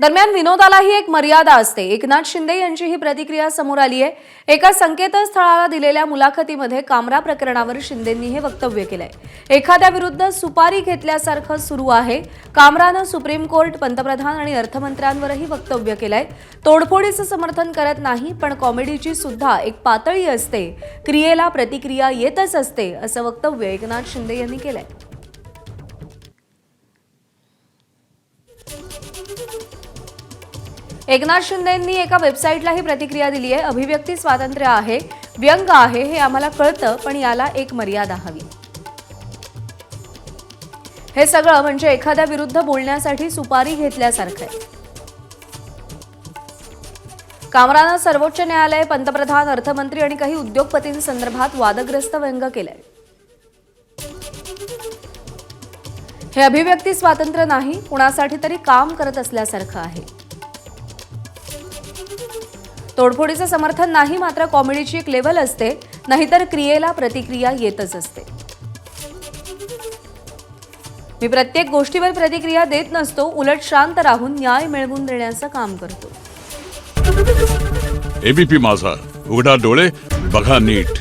दरम्यान विनोदालाही एक मर्यादा असते। एकनाथ शिंदे यांची ही प्रतिक्रिया समोर आली आहे। एका संकेतस्थळाला दिलेल्या मुलाखतीमध्ये कामरा प्रकरणावर शिंदेंनी हे वक्तव्य केलंय। एखाद्या विरुद्ध सुपारी घेतल्यासारखं सुरू आहे। कामरानं सुप्रीम कोर्ट, पंतप्रधान आणि अर्थमंत्र्यांवरही वक्तव्य केलंय। तोडफोडीचं समर्थन करत नाही, पण कॉमेडीची सुद्धा एक पातळी असते, क्रियेला प्रतिक्रिया येतच असते, असं वक्तव्य एकनाथ शिंदे यांनी केलंय। एकनाथ शिंदेंनी एका वेबसाईटला ही प्रतिक्रिया दिली आहे। अभिव्यक्ती स्वातंत्र्य आहे, व्यंग आहे, हे आम्हाला कळतं, पण याला एक मर्यादा हवी। हे सगळं म्हणजे एखाद्या विरुद्ध बोलण्यासाठी सुपारी घेतल्यासारखं आहे। कामरानं सर्वोच्च न्यायालय, पंतप्रधान, अर्थमंत्री आणि काही उद्योगपतींसंदर्भात वादग्रस्त व्यंग केलंय। हे अभिव्यक्ती स्वातंत्र्य नाही, कुणासाठी तरी काम करत असल्यासारखं आहे। तोडफोडीचं समर्थन नाही, मात्र कॉमेडीची एक लेव्हल असते, नाहीतर क्रियेला प्रतिक्रिया येतच असते। मी प्रत्येक गोष्टीवर प्रतिक्रिया देत नसतो, उलट शांत राहून न्याय मिळवून देण्याचं काम करतो। एबीपी माझा, उघडा डोळे बघा नीट।